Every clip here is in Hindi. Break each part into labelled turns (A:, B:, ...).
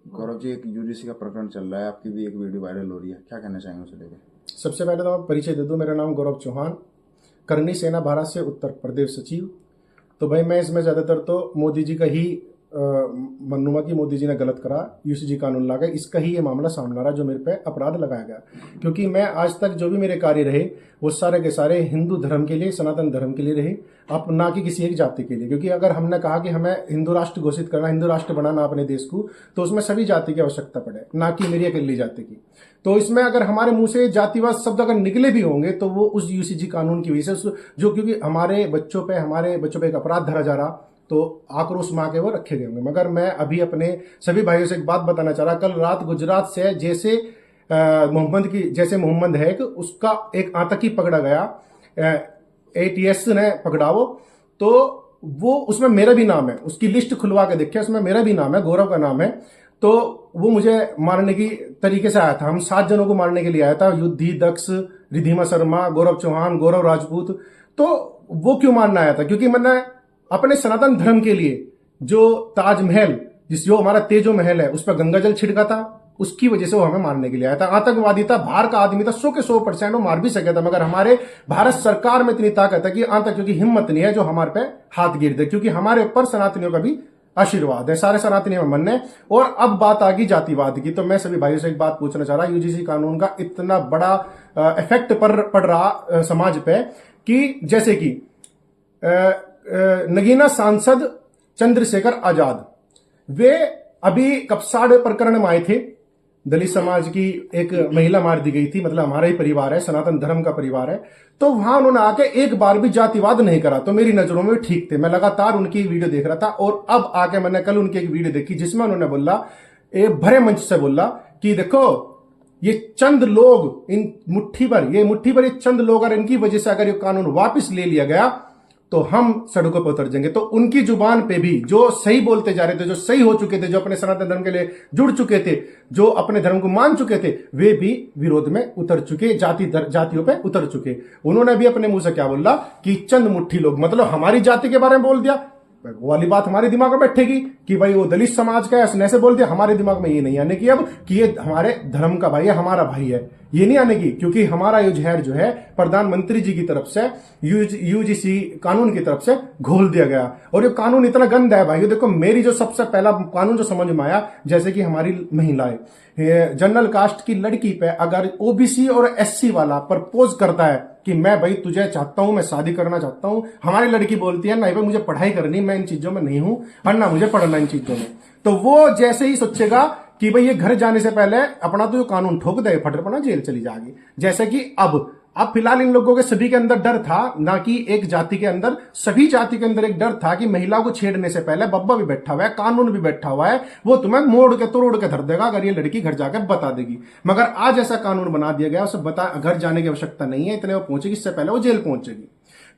A: गौरव जी, एक यूजीसी का प्रकरण चल रहा है, आपकी भी एक वीडियो वायरल हो रही है, क्या कहना चाहेंगे उसे लेकर?
B: सबसे पहले तो मैं परिचय दे दूं, मेरा नाम गौरव चौहान, करनी सेना भारत से उत्तर प्रदेश सचिव। तो भाई मैं इसमें ज़्यादातर तो मोदी जी का ही मन्नुमा कि मोदी जी ने गलत करा, यूसीजी कानून ला गए, इसका ही ये मामला सामने आ रहा जो मेरे पे अपराध लगाया गया। क्योंकि मैं आज तक जो भी मेरे कार्य रहे वो सारे के सारे हिंदू धर्म के लिए, सनातन धर्म के लिए रहे, अब ना कि किसी एक जाति के लिए। क्योंकि अगर हमने कहा कि हमें हिंदू राष्ट्र घोषित करना, हिंदू राष्ट्र बनाना अपने देश को, तो उसमें सभी जाति की आवश्यकता पड़े, ना कि मेरी अकेली जाति की। तो इसमें अगर हमारे मुंह से जातिवाद शब्द अगर निकले भी होंगे तो वो उस यूसीजी कानून की वजह से, जो क्योंकि हमारे बच्चों पे एक अपराध धरा जा रहा, तो आक्रोश मां के वो रखे गए होंगे। मगर मैं अभी अपने सभी भाइयों से एक बात बताना चाह रहा। कल रात गुजरात से जैसे मोहम्मद है कि उसका एक आतंकी पकड़ा गया, ATS ने पकड़ा वो, तो वो उसमें मेरा भी नाम है, उसकी लिस्ट खुलवा के देखिए, उसमें मेरा भी नाम है, गौरव का नाम है। तो वो मुझे मारने की तरीके से आया था, हम 7 जनों को मारने के लिए आया था, युद्धि, दक्ष, रिधिमा शर्मा, गौरव चौहान, गौरव राजपूत। तो वो क्यों मारना आया था? क्योंकि मैंने अपने सनातन धर्म के लिए जो ताजमहल, जो हमारा तेजो महल है, उस पर गंगा जल छिड़का था, उसकी वजह से वो हमें मारने के लिए आया था। आतंकवादी था, बाहर का आदमी था, 100 के 100% वो मार भी सके था। मगर हमारे भारत सरकार में इतनी ताकत है कि आतंकियों की हिम्मत नहीं है जो हमारे पे हाथ गिर दे, क्योंकि हमारे ऊपर सनातनियों का भी आशीर्वाद है, सारे सनातनियों में मानने। और अब बात आ गई जातिवाद की, तो मैं सभी भाइयों से एक बात पूछना चाह रहा, यूजीसी कानून का इतना बड़ा इफेक्ट पड़ रहा समाज पे, कि जैसे कि नगीना सांसद चंद्रशेखर आजाद, वे अभी कपसाड़ प्रकरण में आए थे, दलित समाज की एक महिला मार दी गई थी, मतलब हमारा ही परिवार है, सनातन धर्म का परिवार है। तो वहां उन्होंने आके एक बार भी जातिवाद नहीं करा, तो मेरी नजरों में ठीक थे। मैं लगातार उनकी वीडियो देख रहा था, और अब आके मैंने कल उनकी एक वीडियो देखी जिसमें उन्होंने बोला, भरे मंच से बोला कि देखो ये चंद लोग, इन मुट्ठी भर ये चंद लोग, और इनकी वजह से अगर ये कानून वापस ले लिया गया तो हम सड़कों पर उतर जाएंगे। तो उनकी जुबान पे भी जो सही बोलते जा रहे थे, जो सही हो चुके थे, जो अपने सनातन धर्म के लिए जुड़ चुके थे, जो अपने धर्म को मान चुके थे, वे भी विरोध में उतर चुके, जातियों पे उतर चुके। उन्होंने भी अपने मुंह से क्या बोला कि चंद मुट्ठी लोग, मतलब हमारी जाति के बारे में बोल दिया। वो वाली बात हमारे दिमाग में बैठेगी कि भाई वो दलित समाज का है, ऐसे बोल दिया। हमारे दिमाग में ये नहीं आने की अब कि ये हमारे धर्म का भाई है, हमारा भाई है, ये नहीं आने की। क्योंकि हमारा ये जहर जो है प्रधानमंत्री जी की तरफ से, यूजीसी कानून की तरफ से घोल दिया गया। और ये कानून इतना गंदा है भाई, देखो मेरी जो सबसे पहला कानून जो समझ में आया, जैसे कि हमारी महिलाएं, जनरल कास्ट की लड़की पे अगर ओबीसी और एससी वाला प्रपोज करता है कि मैं भाई तुझे चाहता हूं, मैं शादी करना चाहता हूं, हमारी लड़की बोलती है नहीं भाई मुझे पढ़ाई करनी, मैं इन चीजों में नहीं हूं, और ना मुझे पढ़ना इन चीजों में, तो वो जैसे ही सोचेगा कि भाई ये घर जाने से पहले अपना तो कानून ठोक दे, फटरपना जेल चली जाएगी। जैसे कि अब फिलहाल इन लोगों के सभी के अंदर डर था, ना कि एक जाति के अंदर, सभी जाति के अंदर एक डर था कि महिलाओं को छेड़ने से पहले बब्बा भी बैठा हुआ है, कानून भी बैठा हुआ है, वो तुम्हें मोड़ के तोड़ के धर देगा अगर ये लड़की घर जाकर बता देगी। मगर आज ऐसा कानून बना दिया गया, उसे घर जाने की आवश्यकता नहीं है, इतने वो पहुंचेगी, इससे पहले वो जेल पहुंचेगी।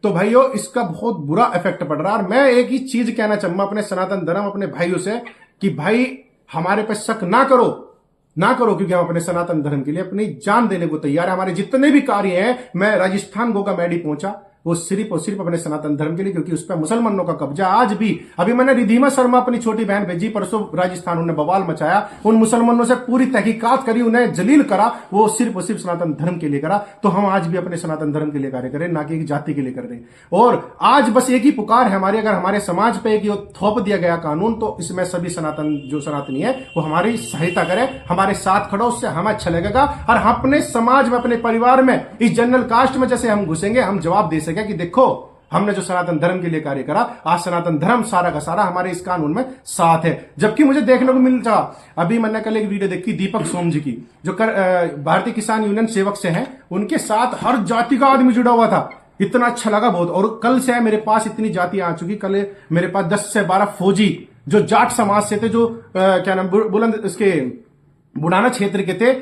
B: तो भाइयों इसका बहुत बुरा इफेक्ट पड़ रहा है। और मैं एक ही चीज कहना चाहूंगा अपने सनातन धर्म, अपने भाइयों से, कि भाई हमारे पे शक ना करो, क्योंकि हम अपने सनातन धर्म के लिए अपनी जान देने को तैयार है। हमारे जितने भी कार्य हैं, मैं राजस्थान गोका मैडी पहुंचा, वो सिर्फ और सिर्फ अपने सनातन धर्म के लिए, क्योंकि उस पर मुसलमानों का कब्जा आज भी। अभी मैंने रिधिमा शर्मा अपनी छोटी बहन भेजी परसों राजस्थान, उन्होंने बवाल मचाया, उन मुसलमानों से पूरी तहकीकात करी, उन्हें जलील करा, वो सिर्फ और सिर्फ सनातन धर्म के लिए करा। तो हम आज भी अपने सनातन धर्म के लिए कार्य करें, ना कि एक जाति के लिए कर रहे हैं। और आज बस एक ही पुकार है हमारी, अगर हमारे समाज पे एक थोप दिया गया कानून, तो इसमें सभी सनातनी है वो हमारी सहायता करे, हमारे साथ खड़ो, उससे हमें अच्छा लगेगा। और हम अपने समाज में, अपने परिवार में, इस जनरल कास्ट में जैसे हम घुसेंगे, हम जवाब दे सके कि देखो हमने जो सनातन धर्म के लिए कार्य करा, आज सनातन धर्म सारा का सारा हमारे इस कानून में साथ है। जबकि मुझे देखने को मिलता, अभी मैंने कल एक वीडियो देखी दीपक सोम जी की, जो भारतीय किसान यूनियन सेवक से हैं, उनके साथ हर जाति का आदमी जुड़ा हुआ था, इतना अच्छा लगा बहुत। और कल से मेरे पास इतनी जातियां आ चुकी, कल मेरे पास 10 से 12 फौजी जो जाट समाज से थे, जो क्या नाम बुलंद इसके बुढ़ाना क्षेत्र के थे,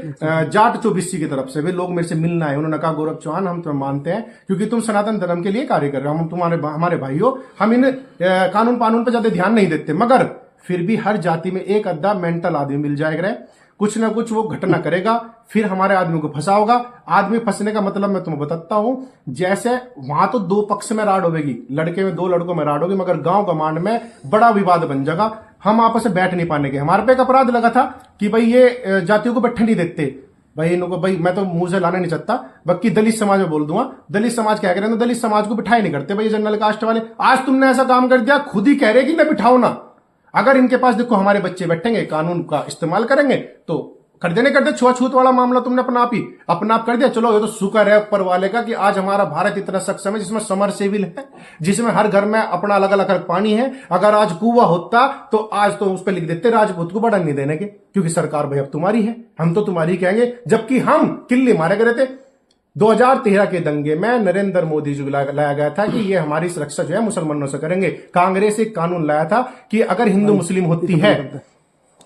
B: जाट 24 की तरफ से, वे लोग मेरे से मिलना है। उन्होंने कहा गौरव चौहान हम तुम्हें मानते हैं क्योंकि तुम सनातन धर्म के लिए कार्य कर रहे हो, हम हमारे भाई हो, हम इन कानून पे ज्यादा ध्यान नहीं देते, मगर फिर भी हर जाति में एक अद्धा मेंटल आदमी मिल जाएगा कुछ ना कुछ वो घटना करेगा, फिर हमारे आदमी को फंसाओगा। आदमी फंसने का मतलब मैं तुम्हें बताता हूं, जैसे वहां तो दो पक्ष में राड होगी, लड़के में दो लड़कों में राड होगी, मगर गांव गमांड में बड़ा विवाद बन जाएगा। हम आपस में बैठ नहीं पाने के। हमारे पे एक अपराध लगा था कि भाई ये जातियों को बैठने नहीं देते, भाई इनको, भाई मैं तो मुंह से लाना नहीं चाहता, बाकी दलित समाज में बोल दूंगा। दलित समाज क्या कह रहे हैं, दलित समाज को बिठाई नहीं करते भाई जनरल कास्ट वाले। आज तुमने ऐसा काम कर दिया, खुद ही कह रहे कि ना बिठाओ ना। अगर इनके पास देखो हमारे बच्चे बैठेंगे, कानून का इस्तेमाल करेंगे तो कर देने कर दे। छुआछूत वाला मामला तुमने अपना आप कर दिया। चलो ये तो शुक्र है ऊपर वाले का कि आज हमारा भारत इतना सक्षम है, जिसमें समरसेबिल है, जिसमें हर घर में अपना अलग अलग पानी है। अगर आज कुआं होता तो आज तो उस पर लिख देते राजपूत को बढ़ा नहीं देने के, क्योंकि सरकार भाई अब तुम्हारी है, हम तो तुम्हारी कहेंगे। जबकि हम किल्ली मारे गए थे 2013 के दंगे में, नरेंद्र मोदी जी लाया गया था कि ये हमारी सुरक्षा जो है मुसलमानों से करेंगे। कांग्रेस एक कानून लाया था कि अगर हिंदू मुस्लिम होती है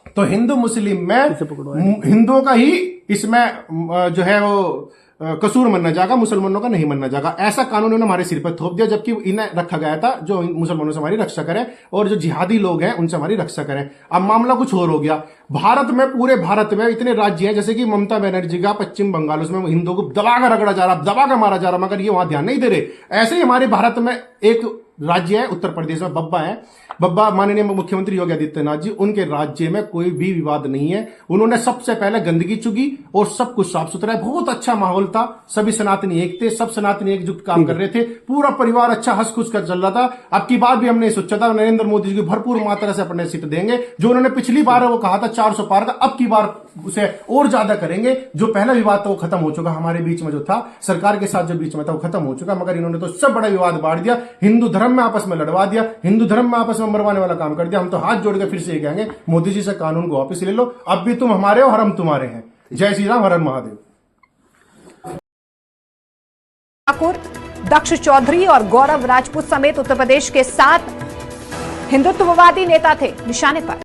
B: तो हिंदू मुस्लिम में हिंदुओं का ही इसमें जो है वो कसूर माना जाएगा, मुसलमानों का नहीं माना जाएगा। ऐसा कानून उन्होंने हमारे सिर पर थोप दिया, जबकि इन्हें रखा गया था जो मुसलमानों से हमारी रक्षा करें और जो जिहादी लोग हैं उनसे हमारी रक्षा करें। अब मामला कुछ और हो गया। भारत में, पूरे भारत में इतने राज्य हैं, जैसे कि ममता बनर्जी का पश्चिम बंगाल, उसमें हिंदुओं को दबाकर रगड़ा जा रहा, दबाकर मारा जा रहा, मगर ये वहां ध्यान नहीं दे रहे। ऐसे ही हमारे भारत में एक राज्य है उत्तर प्रदेश में, बब्बा है, बब्बा माननीय मुख्यमंत्री योगी आदित्यनाथ जी, उनके राज्य में कोई भी विवाद नहीं है। उन्होंने सबसे पहले गंदगी चुकी और सब कुछ साफ सुथरा है, बहुत अच्छा माहौल था, सभी सनातनी एक थे, सब सनातनी एकजुट काम कर रहे थे, पूरा परिवार अच्छा हंस खुश कर चल रहा था। अब की बार भी हमने सोचा था नरेंद्र मोदी जी की भरपूर मात्रा से अपने सीट देंगे। जो उन्होंने पिछली बार वो कहा था 400 पार का, अब की बार उसे और ज्यादा करेंगे। जो पहला विवाद था वो खत्म हो चुका, हमारे बीच में जो था सरकार के साथ जो बीच में था वो खत्म हो चुका, मगर इन्होंने तो सब बड़ा विवाद बांट दिया, हिंदू धर्म में आपस में लड़वा दिया, हिंदू धर्म में आपस में मरवाने वाला काम कर दिया। हम तो हाथ जोड़ के फिर से ये कहेंगे मोदी जी से कानून को वापस ले लो, अब भी तुम हमारे हो और हम तुम्हारे हैं। जय श्री राम, हर हर महादेव।
C: ठाकुर, दक्ष चौधरी और गौरव राजपूत समेत उत्तर प्रदेश के 7 हिंदुत्ववादी नेता थे निशाने पर।